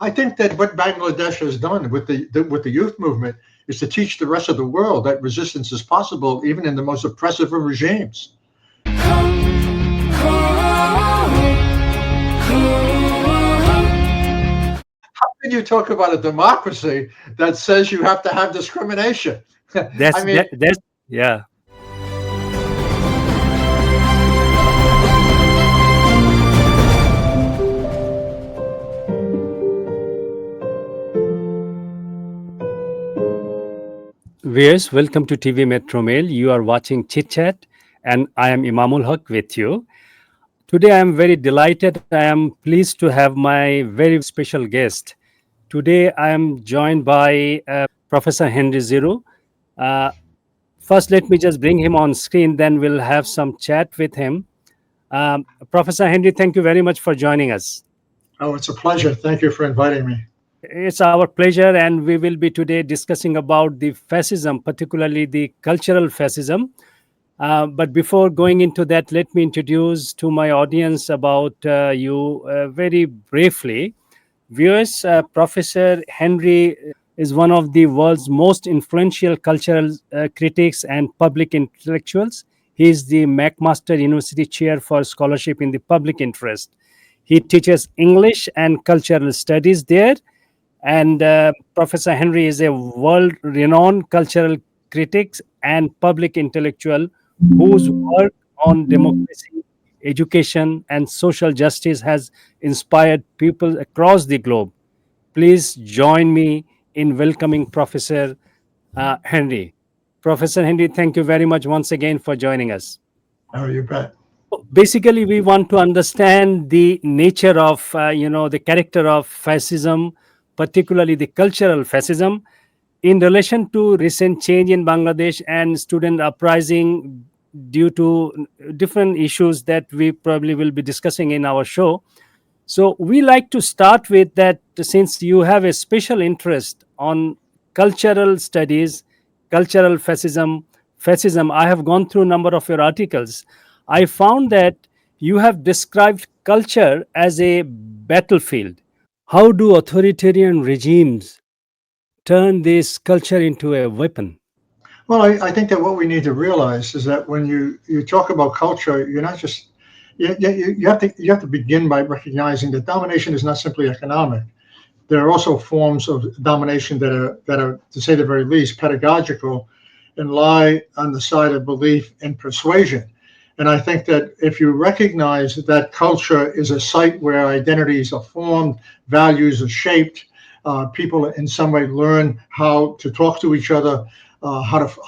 I think that what Bangladesh has done with the youth movement is to teach the rest of the world that resistance is possible, even in the most oppressive of regimes. How can you talk about a democracy that says you have to have discrimination? I mean, That's yeah. Viewers, welcome to TV Metro Mail. You are watching Chit Chat, and I am Emamul Haque with you. Today, I am very delighted. I am pleased to have my very special guest. Today, I am joined by Professor Henry Giroux. Uh, First, let me just bring him on screen, then we'll have some chat with him. Professor Henry, thank you very much for joining us. oh, it's a pleasure. Thank you for inviting me. It's our pleasure, and we will be today discussing about the fascism, particularly the cultural fascism. But before going into that, let me introduce to my audience about you very briefly. Viewers, Professor Henry is one of the world's most influential cultural critics and public intellectuals. He is the McMaster University Chair for Scholarship in the Public Interest. He teaches English and cultural studies there. And Professor Henry is a world renowned cultural critic and public intellectual whose work on democracy, education, and social justice has inspired people across the globe. Please join me in welcoming Professor Henry. Professor Henry, thank you very much once again for joining us. Oh, you bet. Basically, we want to understand the nature of, the character of fascism, particularly the cultural fascism, in relation to recent change in Bangladesh and student uprising due to different issues that we probably will be discussing in our show. So we like to start with that, since you have a special interest on cultural studies, cultural fascism. I have gone through a number of your articles. I found that you have described culture as a battlefield. How do authoritarian regimes turn this culture into a weapon? Well, I think that what we need to realize is that when you talk about culture, you're not just you have to begin by recognizing that domination is not simply economic. There are also forms of domination that are, to say the very least, pedagogical and lie on the side of belief and persuasion. And I think that if you recognize that culture is a site where identities are formed, values are shaped, people in some way learn how to talk to each other, how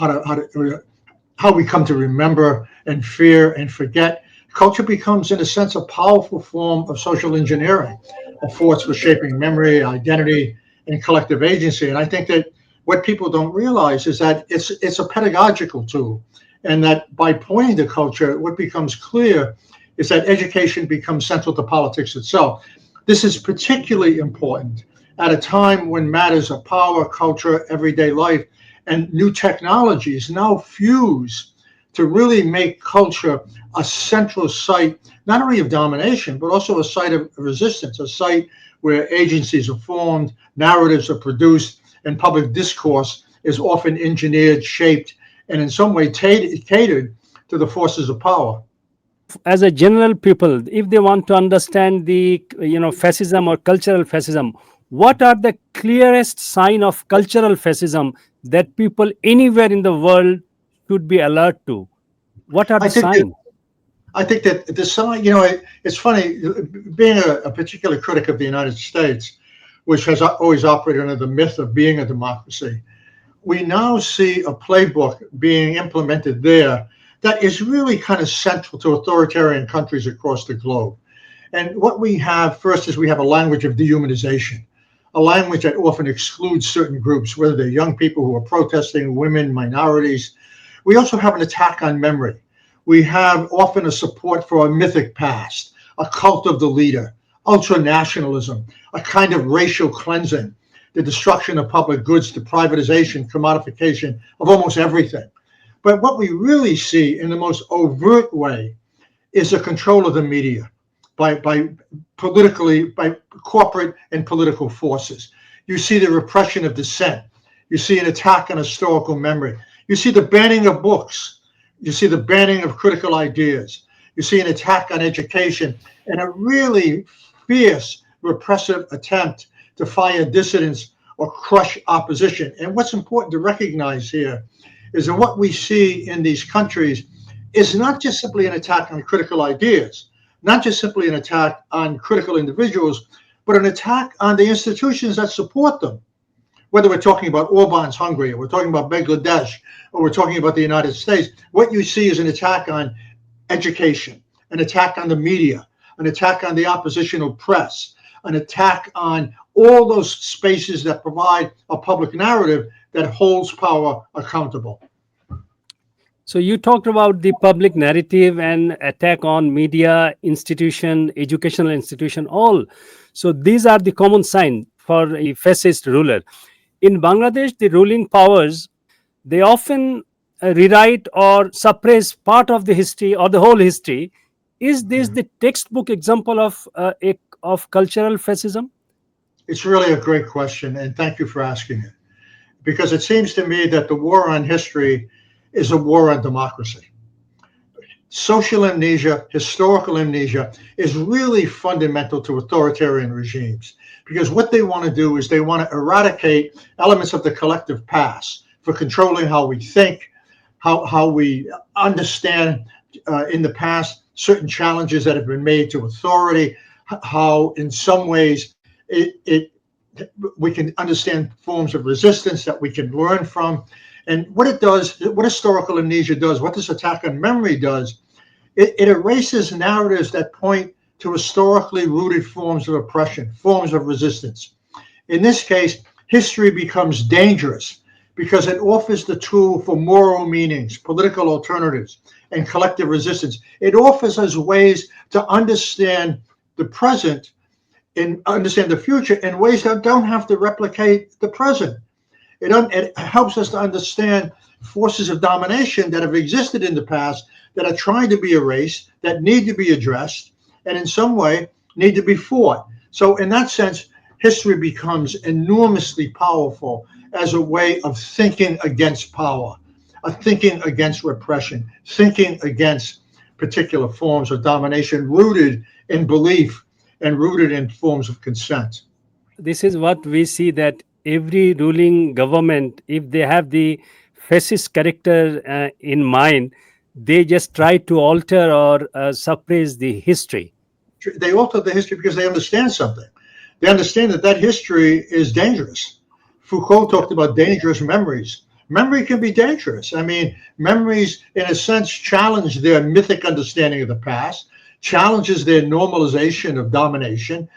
we come to remember and fear and forget. Culture becomes, in a sense, a powerful form of social engineering, a force for shaping memory, identity, and collective agency. And I think that what people don't realize is that it's a pedagogical tool, and that by pointing to culture, what becomes clear is that education becomes central to politics itself. This is particularly important at a time when matters of power, culture, everyday life, and new technologies now fuse to really make culture a central site, not only of domination, but also a site of resistance, a site where agencies are formed, narratives are produced, and public discourse is often engineered, shaped, and in some way catered to the forces of power. As a general people, if they want to understand the fascism or cultural fascism, what are the clearest sign of cultural fascism that people anywhere in the world should be alert to? What are the signs? I think that the sign, it's funny, being a particular critic of the United States, which has always operated under the myth of being a democracy, we now see a playbook being implemented there that is really kind of central to authoritarian countries across the globe. And what we have first is we have a language of dehumanization, a language that often excludes certain groups, whether they're young people who are protesting, women, minorities. We also have an attack on memory. We have often a support for a mythic past, a cult of the leader, ultra-nationalism, a kind of racial cleansing, the destruction of public goods, the privatization, commodification of almost everything. But what we really see in the most overt way is the control of the media, by corporate and political forces. You see the repression of dissent. You see an attack on historical memory. You see the banning of books. You see the banning of critical ideas. You see an attack on education and a really fierce repressive attempt to fire dissidents or crush opposition. And what's important to recognize here is that what we see in these countries is not just simply an attack on critical ideas, not just simply an attack on critical individuals, but an attack on the institutions that support them. Whether we're talking about Orban's Hungary, or we're talking about Bangladesh, or we're talking about the United States, what you see is an attack on education, an attack on the media, an attack on the oppositional press, an attack on all those spaces that provide a public narrative that holds power accountable. So you talked about the public narrative and attack on media, institution, educational institution, all. So these are the common sign for a fascist ruler. In Bangladesh, the ruling powers, they often rewrite or suppress part of the history or the whole history. Is this the textbook example of cultural fascism? It's really a great question, and thank you for asking it. Because it seems to me that the war on history is a war on democracy. Social amnesia, historical amnesia, is really fundamental to authoritarian regimes, because what they want to do is they want to eradicate elements of the collective past for controlling how we think, how we understand in the past certain challenges that have been made to authority, how in some ways we can understand forms of resistance that we can learn from. And what it does, what historical amnesia does, what this attack on memory does, it erases narratives that point to historically rooted forms of oppression, forms of resistance. In this case, history becomes dangerous because it offers the tool for moral meanings, political alternatives, and collective resistance. It offers us ways to understand the present and understand the future in ways that don't have to replicate the present. It helps us to understand forces of domination that have existed in the past that are trying to be erased, that need to be addressed, and in some way need to be fought. So in that sense, history becomes enormously powerful as a way of thinking against power, of thinking against repression, thinking against particular forms of domination rooted in belief and rooted in forms of consent. This is what we see, that every ruling government, if they have the fascist character in mind, they just try to alter or suppress the history. They alter the history because they understand something. They understand that history is dangerous. Foucault talked about dangerous memories. Memory can be dangerous. I mean, memories, in a sense, challenge their mythic understanding of the past, challenges their normalization of domination,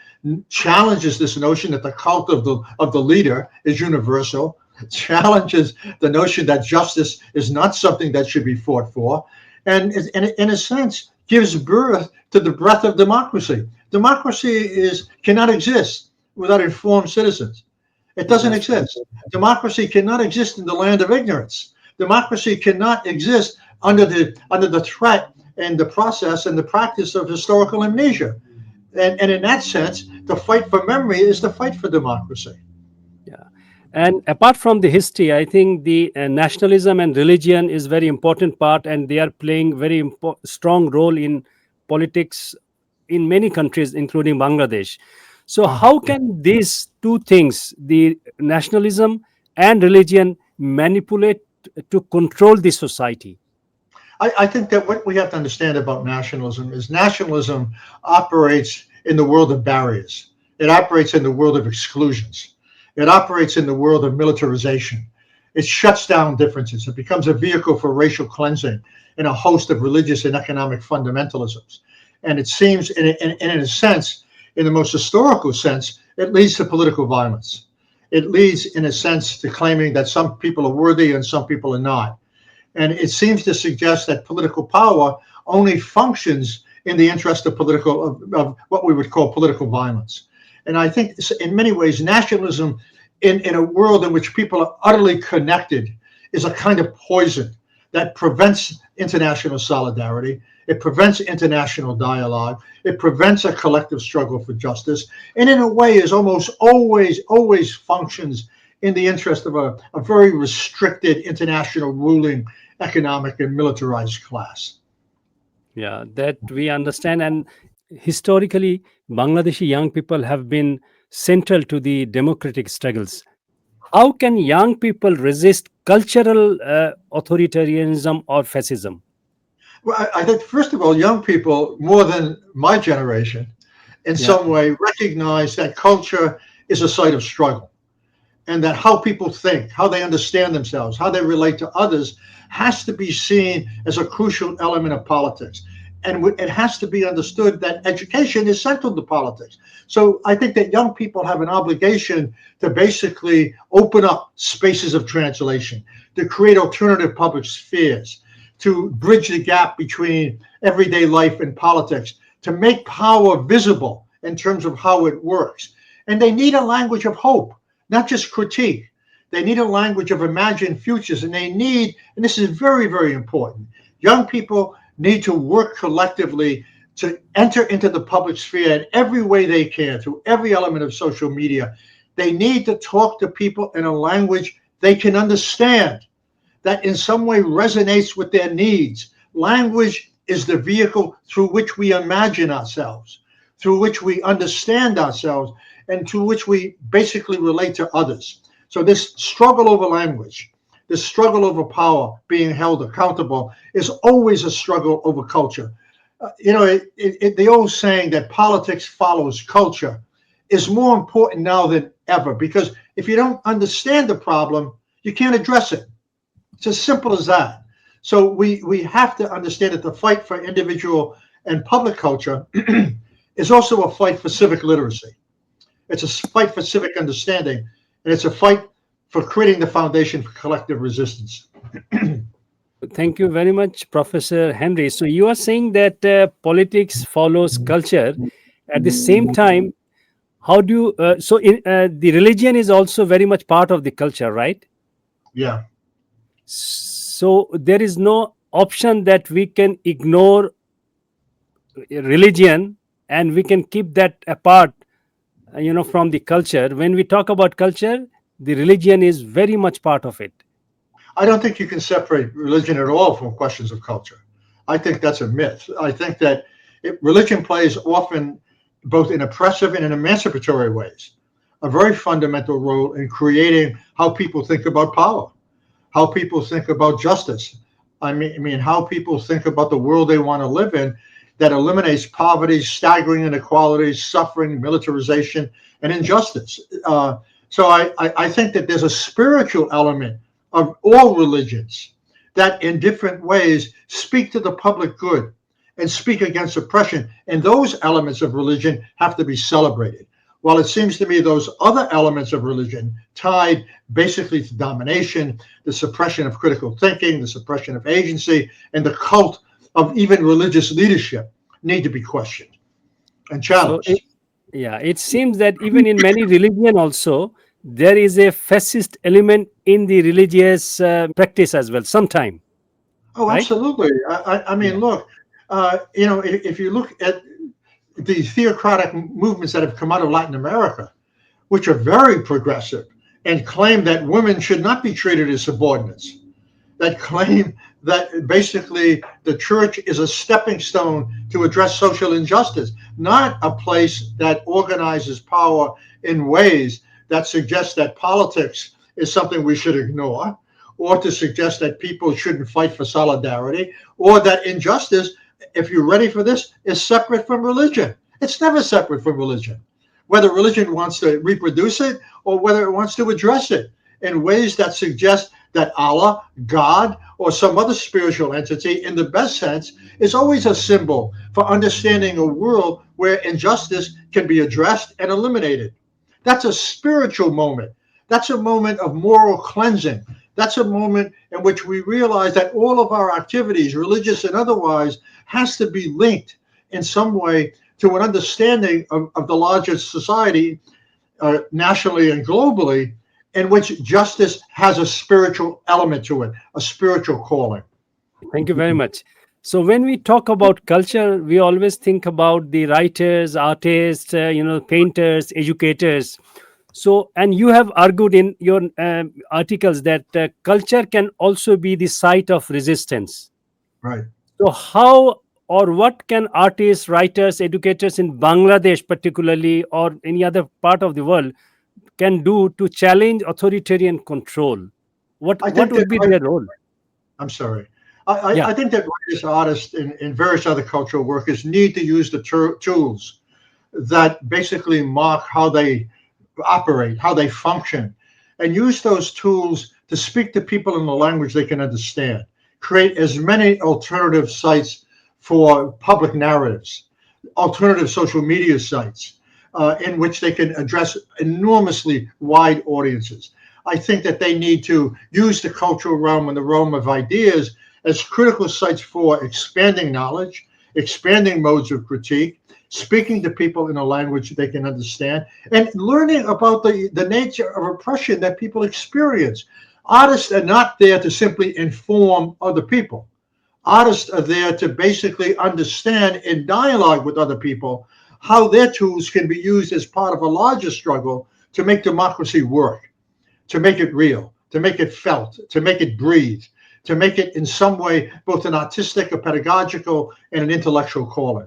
challenges this notion that the cult of the leader is universal, challenges the notion that justice is not something that should be fought for, and in a sense gives birth to the breath of democracy. Democracy cannot exist without informed citizens. It doesn't exist. Democracy cannot exist in the land of ignorance. Democracy cannot exist under the threat and the process and the practice of historical amnesia. And in that sense, the fight for memory is the fight for democracy. Yeah. And apart from the history, I think the nationalism and religion is very important part, and they are playing very strong role in politics in many countries, including Bangladesh. So how can these two things, the nationalism and religion, manipulate to control the society? I think that what we have to understand about nationalism is nationalism operates in the world of barriers. It operates in the world of exclusions. It operates in the world of militarization. It shuts down differences. It becomes a vehicle for racial cleansing and a host of religious and economic fundamentalisms. And it seems, in a sense, in the most historical sense, it leads to political violence. It leads, in a sense, to claiming that some people are worthy and some people are not. And it seems to suggest that political power only functions in the interest of what we would call political violence. And I think in many ways, nationalism in a world in which people are utterly connected is a kind of poison that prevents international solidarity. It prevents international dialogue. It prevents a collective struggle for justice. And in a way is almost always functions in the interest of a very restricted international ruling economic and militarized class. Yeah, that we understand. And historically, Bangladeshi young people have been central to the democratic struggles. How can young people resist cultural authoritarianism or fascism? Well, I think, first of all, young people, more than my generation, in Yeah, some way recognize that culture is a site of struggle, and that how people think, how they understand themselves, how they relate to others has to be seen as a crucial element of politics. And it has to be understood that education is central to politics. So I think that young people have an obligation to basically open up spaces of translation, to create alternative public spheres, to bridge the gap between everyday life and politics, to make power visible in terms of how it works. And they need a language of hope, not just critique. They need a language of imagined futures, and they need, and this is very, very important, young people need to work collectively to enter into the public sphere in every way they can, through every element of social media. They need to talk to people in a language they can understand, that in some way resonates with their needs. Language is the vehicle through which we imagine ourselves, through which we understand ourselves, and through which we basically relate to others. So this struggle over language, this struggle over power, being held accountable, is always a struggle over culture. The old saying that politics follows culture is more important now than ever, because if you don't understand the problem, you can't address it. It's as simple as that. So we have to understand that the fight for individual and public culture is also a fight for civic literacy. It's a fight for civic understanding, and it's a fight for creating the foundation for collective resistance. thank you very much, Professor Henry. So you are saying that politics follows culture. At the same time, how do you? The religion is also very much part of the culture, right? Yeah. So there is no option that we can ignore religion and we can keep that apart, from the culture. When we talk about culture, the religion is very much part of it. I don't think you can separate religion at all from questions of culture. I think that's a myth. I think that religion plays often both in oppressive and in emancipatory ways a very fundamental role in creating how people think about power, how people think about justice. I mean, how people think about the world they want to live in, that eliminates poverty, staggering inequalities, suffering, militarization, and injustice. So I think that there's a spiritual element of all religions that in different ways speak to the public good and speak against oppression. And those elements of religion have to be celebrated. While it seems to me those other elements of religion, tied basically to domination, the suppression of critical thinking, the suppression of agency, and the cult of even religious leadership, need to be questioned and So challenged. it seems that even in many religion also there is a fascist element in the religious practice as well. Sometime, Oh, right? absolutely. I mean, Yeah. look, if you look at the theocratic movements that have come out of Latin America, which are very progressive and claim that women should not be treated as subordinates, that claim that basically the church is a stepping stone to address social injustice, not a place that organizes power in ways that suggest that politics is something we should ignore, or to suggest that people shouldn't fight for solidarity, or that injustice, if you're ready for this, is separate from religion. It's never separate from religion, whether religion wants to reproduce it or whether it wants to address it in ways that suggest that Allah, God, or some other spiritual entity, in the best sense, is always a symbol for understanding a world where injustice can be addressed and eliminated. That's a spiritual moment. That's a moment of moral cleansing. That's a moment in which we realize that all of our activities, religious and otherwise, has to be linked in some way to an understanding of the larger society, nationally and globally, in which justice has a spiritual element to it, a spiritual calling. Thank you very much. So when we talk about culture, we always think about the writers, artists, painters, educators. So, and you have argued in your articles that culture can also be the site of resistance. Right. So, how or what can artists, writers, educators in Bangladesh, particularly, or any other part of the world, can do to challenge authoritarian control? I What think that would be their role? I'm sorry. Yeah. I think that writers, artists, and various other cultural workers need to use the tools that basically mark how they operate, how they function, and use those tools to speak to people in a language they can understand. Create as many alternative sites for public narratives, alternative social media sites in which they can address enormously wide audiences. I think that they need to use the cultural realm and the realm of ideas as critical sites for expanding knowledge, expanding modes of critique, speaking to people in a language they can understand, and learning about the nature of oppression that people experience. Artists are not there to simply inform other people. Artists are there to basically understand in dialogue with other people how their tools can be used as part of a larger struggle to make democracy work, to make it real, to make it felt, to make it breathe, to make it in some way both an artistic, a pedagogical, and an intellectual calling.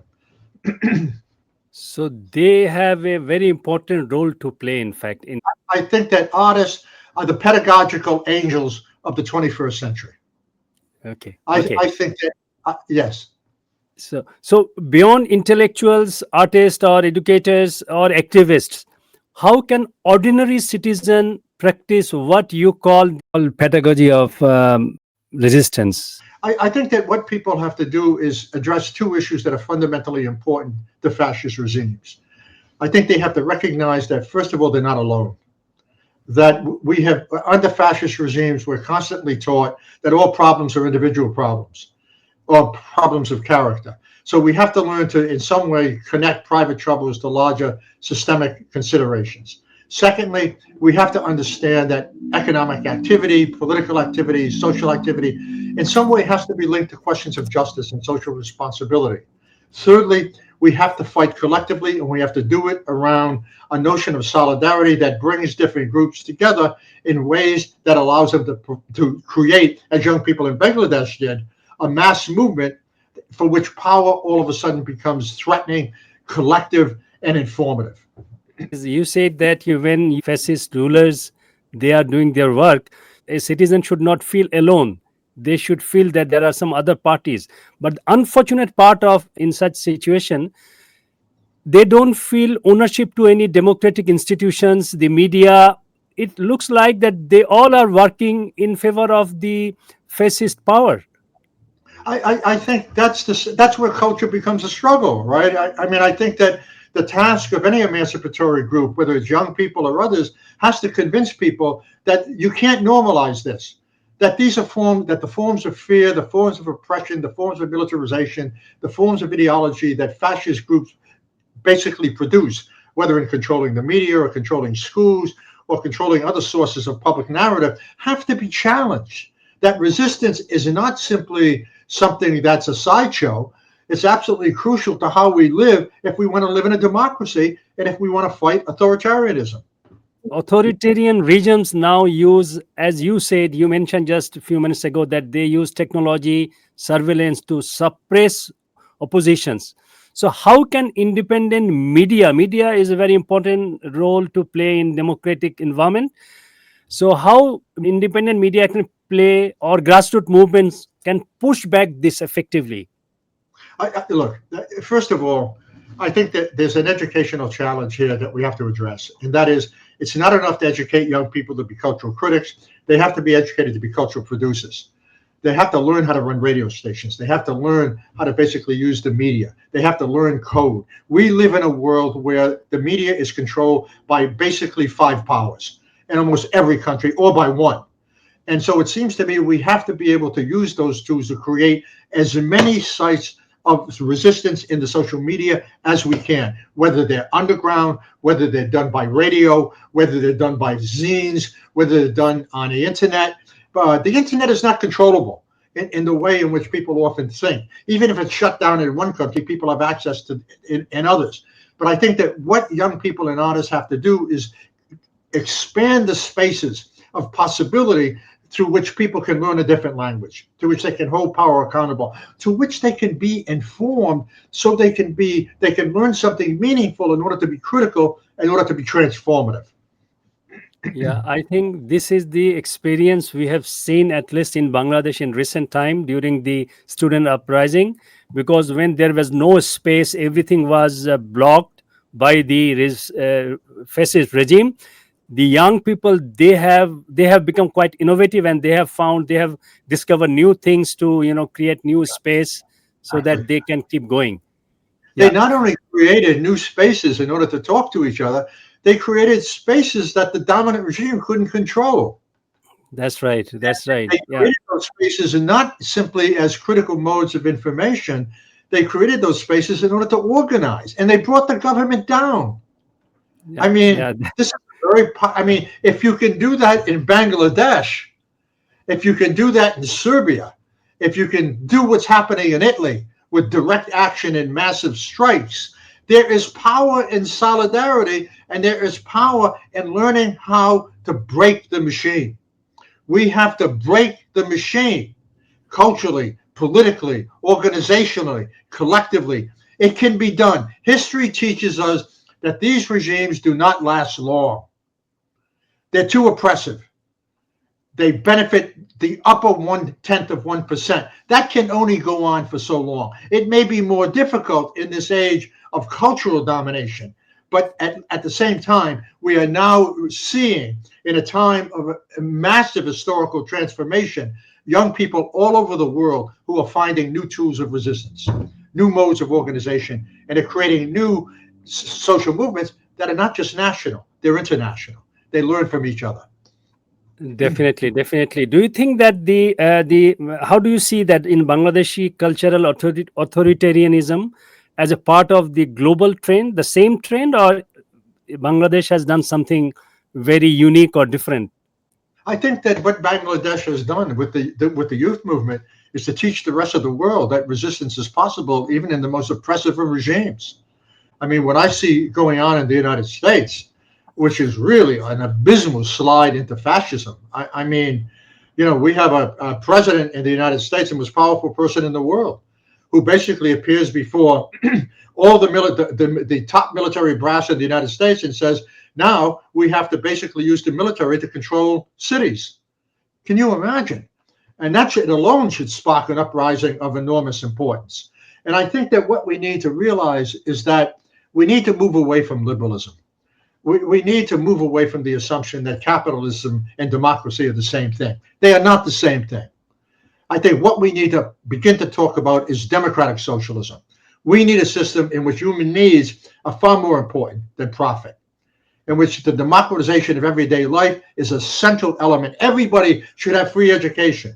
So they have a very important role to play, in fact. In I think that artists are the pedagogical angels of the 21st century. okay, I, okay. I think that, yes. So beyond intellectuals, artists, or educators, or activists, how can ordinary citizen practice what you call pedagogy of resistance? I think that what people have to do is address two issues that are fundamentally important to fascist regimes. I think they have to recognize that, first of all, they're not alone. That we have, under fascist regimes, we're constantly taught that all problems are individual problems or problems of character. So we have to learn to, in some way, connect private troubles to larger systemic considerations. Secondly, we have to understand that economic activity, political activity, social activity, in some way has to be linked to questions of justice and social responsibility. Thirdly, we have to fight collectively, and we have to do it around a notion of solidarity that brings different groups together in ways that allows them to create, as young people in Bangladesh did, a mass movement for which power all of a sudden becomes threatening, collective, and informative. You said that when fascist rulers they are doing their work, a citizen should not feel alone. They should feel that there are some other parties. But the unfortunate part of in such situation, they don't feel ownership to any democratic institutions, the media. It looks like that they all are working in favor of the fascist power. I think that's where culture becomes a struggle, right? I mean, I think that the task of any emancipatory group, whether it's young people or others, has to convince people that you can't normalize this. That that the forms of fear, the forms of oppression, the forms of militarization, the forms of ideology that fascist groups basically produce, whether in controlling the media or controlling schools or controlling other sources of public narrative, have to be challenged. That resistance is not simply something that's a sideshow. It's absolutely crucial to how we live if we want to live in a democracy and if we want to fight authoritarianism. Authoritarian regimes now use, as you said, you mentioned just a few minutes ago, that they use technology, surveillance to suppress oppositions. So how can independent media is a very important role to play in democratic environment. So how independent media can play, or grassroots movements can push back this effectively? Look, first of all, I think that there's an educational challenge here that we have to address, and that is it's not enough to educate young people to be cultural critics. They have to be educated to be cultural producers. They have to learn how to run radio stations. They have to learn how to basically use the media. They have to learn code. We live in a world where the media is controlled by basically five powers in almost every country, or by one. And so it seems to me we have to be able to use those tools to create as many sites of resistance in the social media as we can, whether they're underground, whether they're done by radio, whether they're done by zines, whether they're done on the internet. But the internet is not controllable. in the way in which people often think. Even if it's shut down in one country, people have access to in others. But I think that what young people and artists have to do is expand the spaces of possibility through which people can learn a different language, to which they can hold power accountable, to which they can be informed, so they can learn something meaningful in order to be critical, in order to be transformative. Yeah, I think this is the experience we have seen, at least in Bangladesh, in recent time during the student uprising, because when there was no space, everything was blocked by the fascist regime. The young people, they have become quite innovative, and they have discovered new things to create new space so that they can keep going. They Yeah, not only created new spaces in order to talk to each other, they created spaces that the dominant regime couldn't control. that's right. That's right. They Yeah, created those spaces, and not simply as critical modes of information. They created those spaces in order to organize, and they brought the government down. yeah, I mean, yeah. this is I mean, if you can do that in Bangladesh, if you can do that in Serbia, if you can do what's happening in Italy with direct action and massive strikes, there is power in solidarity, and there is power in learning how to break the machine. We have to break the machine culturally, politically, organizationally, collectively. It can be done. History teaches us that these regimes do not last long. They're too oppressive. They benefit the upper 1/10 of 1%. That can only go on for so long. It may be more difficult in this age of cultural domination, but at the same time, we are now seeing, in a time of a massive historical transformation, young people all over the world who are finding new tools of resistance, new modes of organization, and are creating new social movements that are not just national, they're international. They learn from each other. Definitely, definitely. Do you think that the how do you see that in Bangladeshi cultural authoritarianism as a part of the global trend, the same trend, or Bangladesh has done something very unique or different? I think that what Bangladesh has done with the youth movement is to teach the rest of the world that resistance is possible even in the most oppressive of regimes. I mean, what I see going on in the United States, which is really an abysmal slide into fascism. I mean, we have a president in the United States, the most powerful person in the world, who basically appears before all the top military brass in the United States and says, now we have to basically use the military to control cities. Can you imagine? And that alone should spark an uprising of enormous importance. And I think that what we need to realize is that we need to move away from liberalism. We need to move away from the assumption that capitalism and democracy are the same thing. They are not the same thing. I think what we need to begin to talk about is democratic socialism. We need a system in which human needs are far more important than profit, in which the democratization of everyday life is a central element. Everybody should have free education.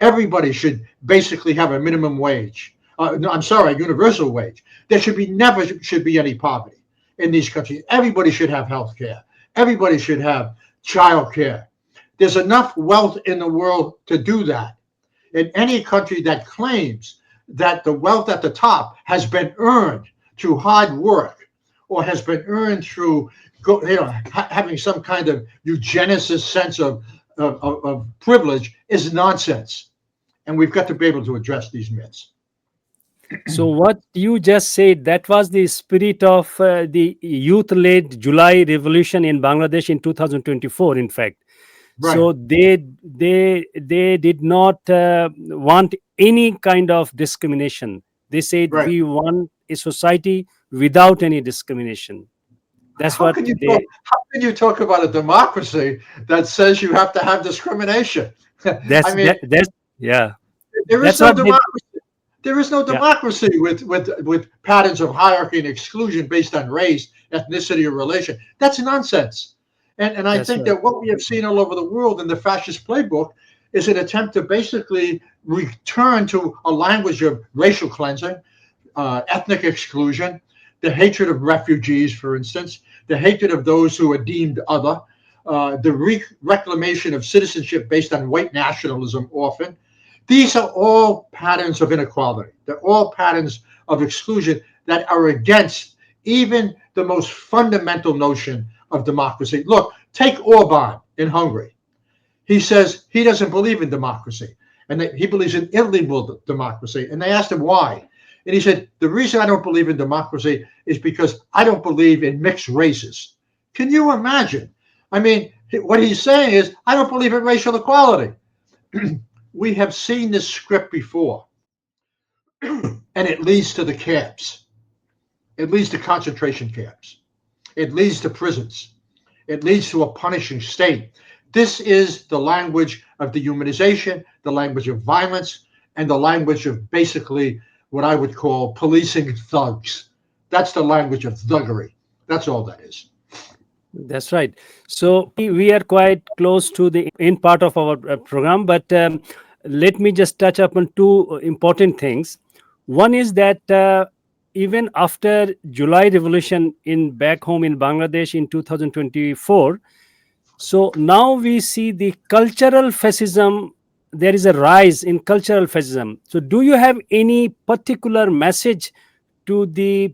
Everybody should basically have a minimum wage. No, I'm sorry, a universal wage. There never should be any poverty in these countries. Everybody should have health care. Everybody should have child care. There's enough wealth in the world to do that. In any country that claims that the wealth at the top has been earned through hard work, or has been earned through having some kind of eugenicist sense of privilege, is nonsense. And we've got to be able to address these myths. So what you just said, that was the spirit of the youth-led July revolution in Bangladesh in 2024, in fact. Right. So they did not want any kind of discrimination. They said, Right. we want a society without any discrimination. That's How what can they. how can you talk about a democracy that says you have to have discrimination? I mean, That's yeah. there is That's no what they. democracy. There is no Yeah, democracy with patterns of hierarchy and exclusion based on race, ethnicity, or relation. That's nonsense. And I that's think right. that what we have seen all over the world in the fascist playbook is an attempt to basically return to a language of racial cleansing, ethnic exclusion, the hatred of refugees, for instance, the hatred of those who are deemed other, the reclamation of citizenship based on white nationalism often, These are all patterns of inequality. They're all patterns of exclusion that are against even the most fundamental notion of democracy. Look, take Orban in Hungary. He says he doesn't believe in democracy and that he believes in illegal democracy. And they asked him why. And he said, the reason I don't believe in democracy is because I don't believe in mixed races. Can you imagine? I mean, what he's saying is, I don't believe in racial equality. We have seen this script before, and it leads to the camps. It leads to concentration camps. It leads to prisons. It leads to a punishing state. This is the language of dehumanization, the language of violence, and the language of basically what I would call policing thugs. That's the language of thuggery. That's all that is. That's right. So we are quite close to the end part of our program, but let me just touch upon two important things. One is that even after July Revolution in back home in Bangladesh in 2024, so now we see the cultural fascism. There is a rise in cultural fascism. So do you have any particular message to the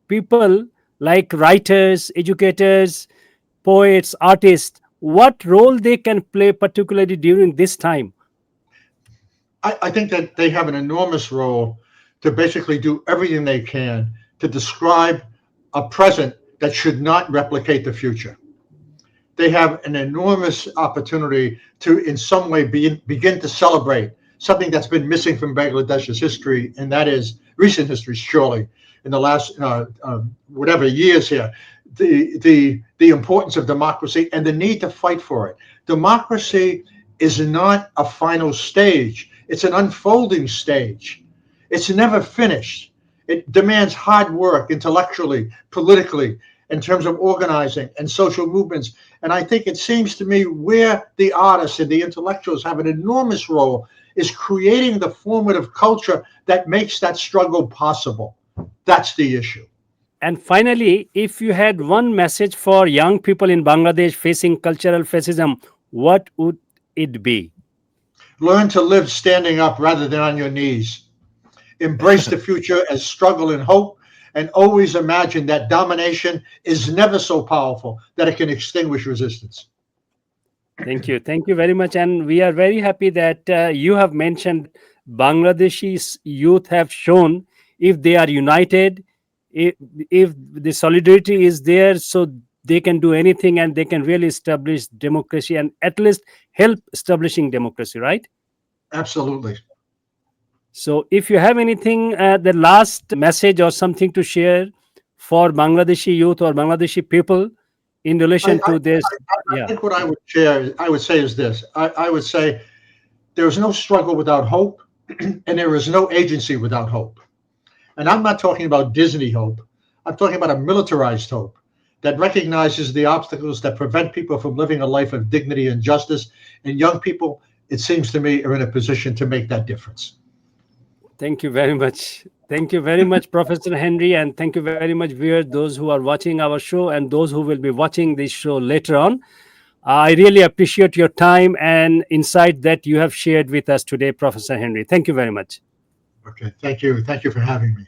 people like writers, educators, poets, artists, what role they can play particularly during this time? I think that they have an enormous role to basically do everything they can to describe a present that should not replicate the future. They have an enormous opportunity to, in some way, begin to celebrate something that's been missing from Bangladesh's history, and that is recent history, surely, in the last whatever years here, the importance of democracy and the need to fight for it. Democracy is not a final stage. It's an unfolding stage. It's never finished. It demands hard work intellectually, politically, in terms of organizing and social movements. And I think it seems to me where the artists and the intellectuals have an enormous role is creating the formative culture that makes that struggle possible. That's the issue. And finally, if you had one message for young people in Bangladesh facing cultural fascism, what would it be? Learn to live standing up rather than on your knees. Embrace the future as struggle and hope, and always imagine that domination is never so powerful that it can extinguish resistance. Thank you. Thank you very much. And we are very happy that you have mentioned Bangladeshi youth have shown if they are united, if the solidarity is there, so they can do anything and they can really establish democracy and at least help establishing democracy, right? Absolutely. So if you have anything, the last message or something to share for Bangladeshi youth or Bangladeshi people in relation to this. I think what I would say is this. I would say there is no struggle without hope, and there is no agency without hope. And I'm not talking about Disney hope. I'm talking about a militarized hope that recognizes the obstacles that prevent people from living a life of dignity and justice. And young people, it seems to me, are in a position to make that difference. Thank you very much. Thank you very much, Professor Henry, and thank you very much, viewers, those who are watching our show and those who will be watching this show later on. I really appreciate your time and insight that you have shared with us today, Professor Henry. Thank you very much. Okay, thank you. Thank you for having me.